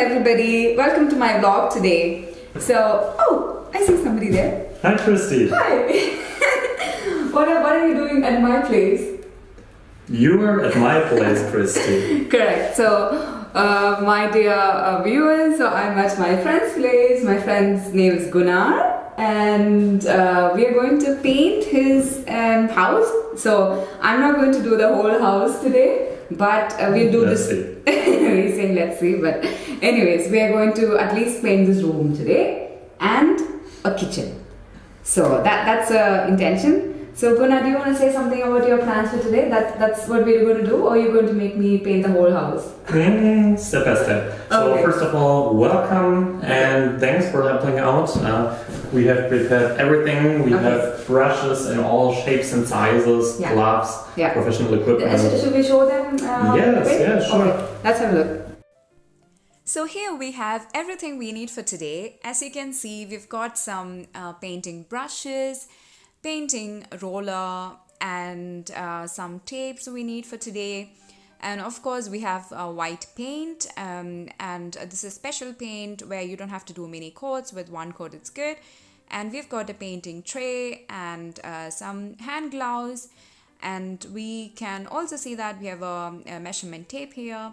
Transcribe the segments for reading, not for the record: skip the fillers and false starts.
everybody. Welcome to my vlog today. So, I see somebody there. Hi Christy. Hi. What are you doing at my place? You are at my place, Christy. Correct. So, my dear viewers, so I'm at my friend's place. My friend's name is Gunnar, and we are going to paint his house. So, I'm not going to do the whole house today, but we'll do Let's this. We're saying let's see, but anyways, we are going to at least paint this room today and a kitchen. So that's the intention. So Gunnar, do you want to say something about your plans for today? That's what we're going to do, or are you going to make me paint the whole house? Step by step. So Okay. first of all, welcome and thanks for helping out. We have prepared everything. We have brushes in all shapes and sizes, gloves, professional equipment. Should we show them? Yes, yeah, sure. Okay, let's have a look. So here we have everything we need for today. As you can see, we've got some painting brushes, painting roller, and some tapes we need for today. And of course we have white paint, and this is special paint where you don't have to do many coats. With one coat it's good. And we've got a painting tray and some hand gloves, and we can also see that we have a measurement tape here.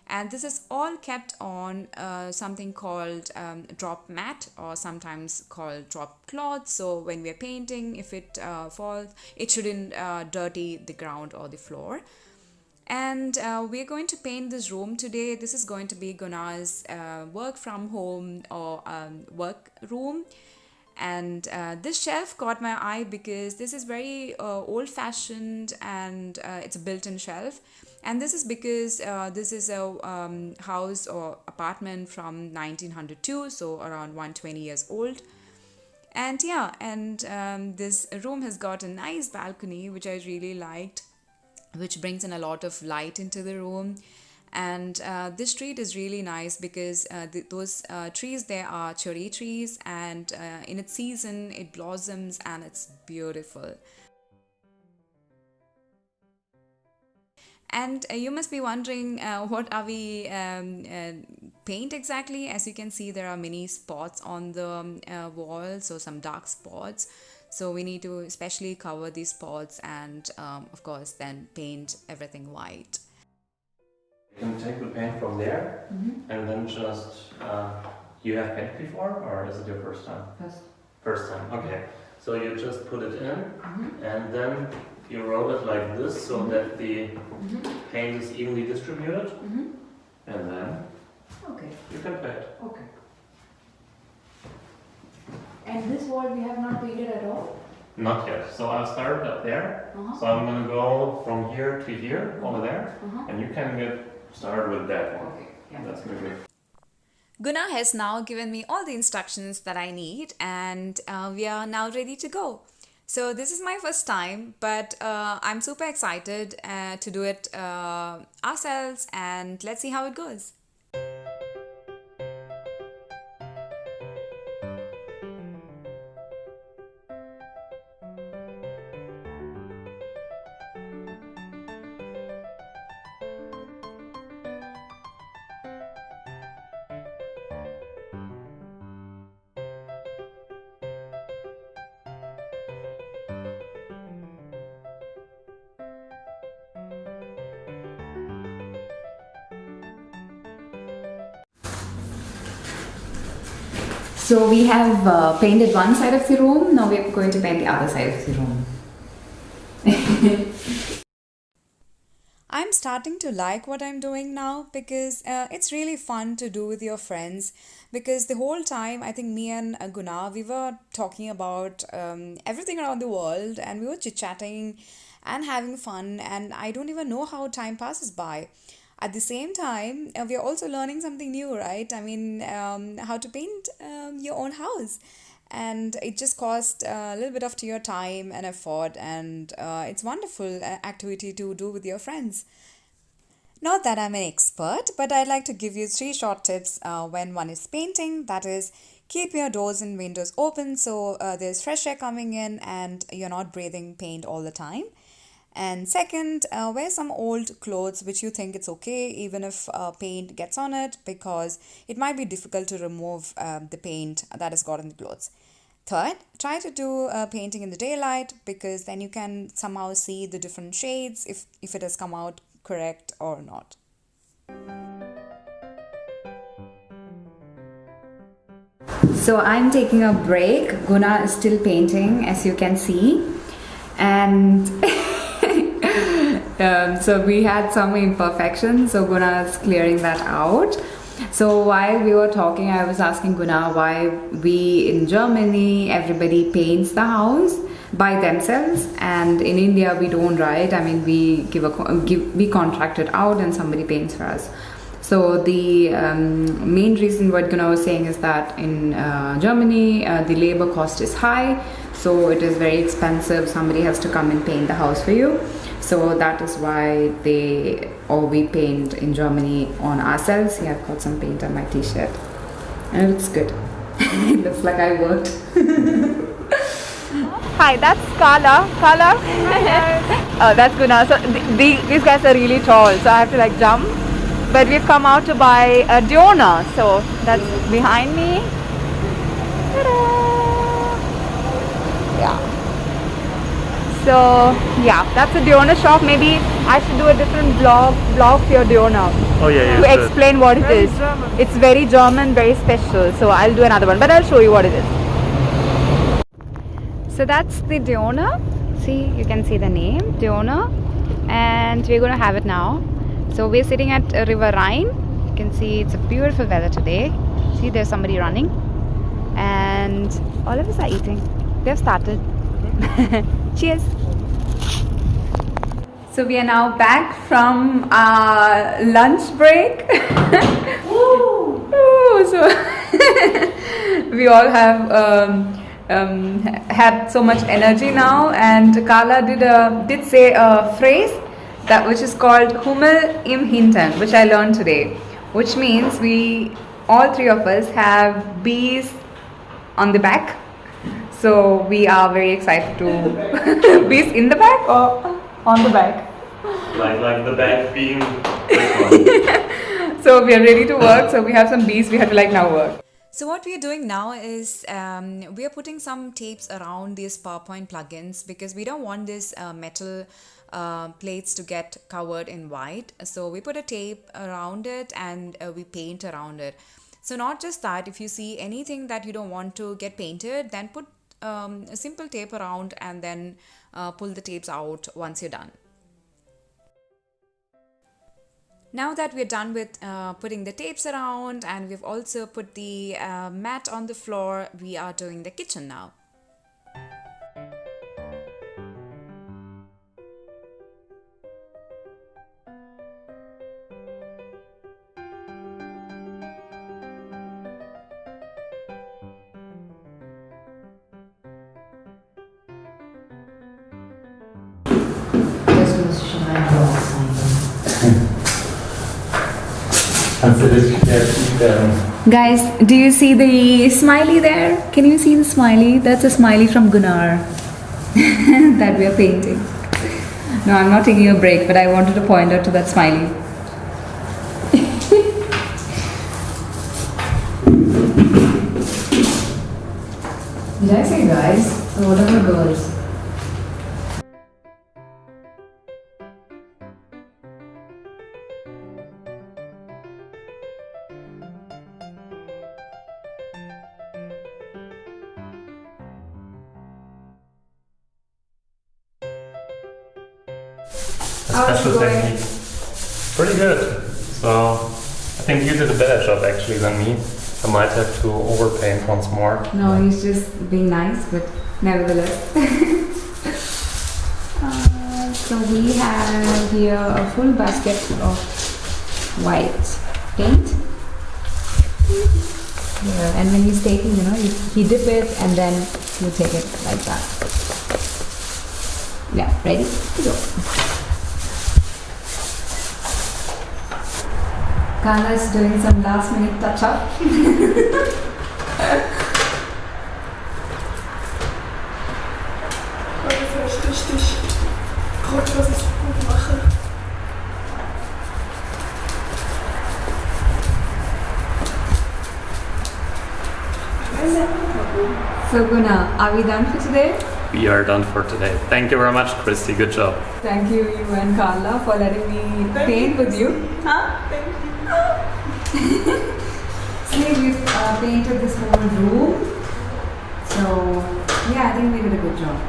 And this is all kept on something called drop mat, or sometimes called drop cloth. So when we are painting, if it falls, it shouldn't dirty the ground or the floor. And we're going to paint this room today. This is going to be Gunnar's work from home or work room. And this shelf caught my eye because this is very old-fashioned, and it's a built-in shelf. And this is because this is a house or apartment from 1902, so around 120 years old. And this room has got a nice balcony, which I really liked, which brings in a lot of light into the room. And this street is really nice because those trees there are cherry trees, and in its season it blossoms and it's beautiful. And you must be wondering what are we paint exactly. As you can see, there are many spots on the wall, so some dark spots. So we need to especially cover these spots and of course then paint everything white. You can take the paint from there and then just, you have painted before, or is it your first time? First time, okay. So you just put it in and then you roll it like this so that the paint is evenly distributed, and then you can paint. Okay. And this wall we have not painted at all? Not yet. So I've started up there. So I'm going to go from here to here, over there, and you can get started with that one. Okay. Yeah. That's going to be good. Gunnar has now given me all the instructions that I need, and we are now ready to go. So this is my first time, but I'm super excited to do it ourselves, and let's see how it goes. So we have painted one side of the room. Now we're going to paint the other side of the room. I'm starting to like what I'm doing now because it's really fun to do with your friends, because the whole time I think me and Gunnar, we were talking about everything around the world, and we were chit-chatting and having fun, and I don't even know how time passes by. At the same time, we are also learning something new, right? I mean, how to paint your own house. And it just costs a little bit of your time and effort, and it's wonderful activity to do with your friends. Not that I'm an expert, but I'd like to give you 3 short tips when one is painting. That is, keep your doors and windows open so there's fresh air coming in and you're not breathing paint all the time. And second, wear some old clothes which you think it's okay even if paint gets on it, because it might be difficult to remove the paint that has got on the clothes. Third, try to do painting in the daylight, because then you can somehow see the different shades if it has come out correct or not. So I'm taking a break. Guna is still painting, as you can see, and so we had some imperfections, so Guna is clearing that out. So while we were talking, I was asking Guna why we in Germany, everybody paints the house by themselves, and in India we don't, right? I mean, we we contract it out and somebody paints for us. So the main reason what Guna was saying is that in Germany the labor cost is high, so it is very expensive. Somebody has to come and paint the house for you. So that is why we paint in Germany on ourselves. Here I've got some paint on my t-shirt and it looks good. It looks like I worked. Hi, that's Kala. Kala? Oh, that's Guna. So these guys are really tall, so I have to like jump. But we've come out to buy a Diona, so that's behind me. Ta-da! Yeah. So yeah, that's a Diona shop. Maybe I should do a different vlog for your Diona. Oh yeah, to explain what it is. It's very German, very special. So I'll do another one, but I'll show you what it is. So that's the Diona. See, you can see the name, Diona, and we're going to have it now. So we're sitting at River Rhine. You can see it's a beautiful weather today. See, there's somebody running, and all of us are eating. They've started. Cheers. So we are now back from our lunch break. So we all have had so much energy now, and Kala did say a phrase which is called Hummel im Hintern, which I learned today, which means all three of us have bees on the back. So we are very excited to bees in the back or on the back. Like the back being this one. So we are ready to work. So we have some bees. We have to now work. So what we are doing now is we are putting some tapes around these PowerPoint plugins, because we don't want this metal plates to get covered in white. So we put a tape around it and we paint around it. So not just that, if you see anything that you don't want to get painted, then put a simple tape around and then pull the tapes out once you're done. Now that we're done with putting the tapes around and we've also put the mat on the floor, we are doing the kitchen now. Guys, do you see the smiley there? Can you see the smiley? That's a smiley from Gunnar that we are painting. No, I'm not taking a break, but I wanted to point out to that smiley. Did I say guys? Or what are the girls? Special technique. Pretty good. So I think you did a better job actually than me. I might have to overpaint once more. No, he's just being nice, but nevertheless. So we have here a full basket of white paint. Yeah, and when he's taking, he dip it and then you take it like that. Yeah, ready to go. Kala is doing some last minute touch up. Das ist echt richtig gut, was So Guna, are we done for today? We are done for today. Thank you very much, Christy. Good job. Thank you, you and Carla, for letting me paint with you. Thank you. See, we've painted this whole room. So, yeah, I think we did a good job.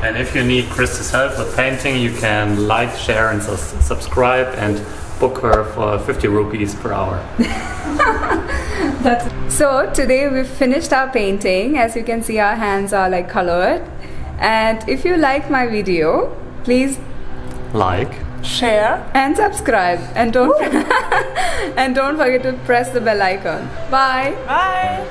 And if you need Christy's help with painting, you can like, share, and subscribe, and book her for 50 rupees per hour. So today we've finished our painting. As you can see, our hands are like colored. And if you like my video, please Like, Share. and subscribe, and don't and don't forget to press the bell icon. Bye. Bye.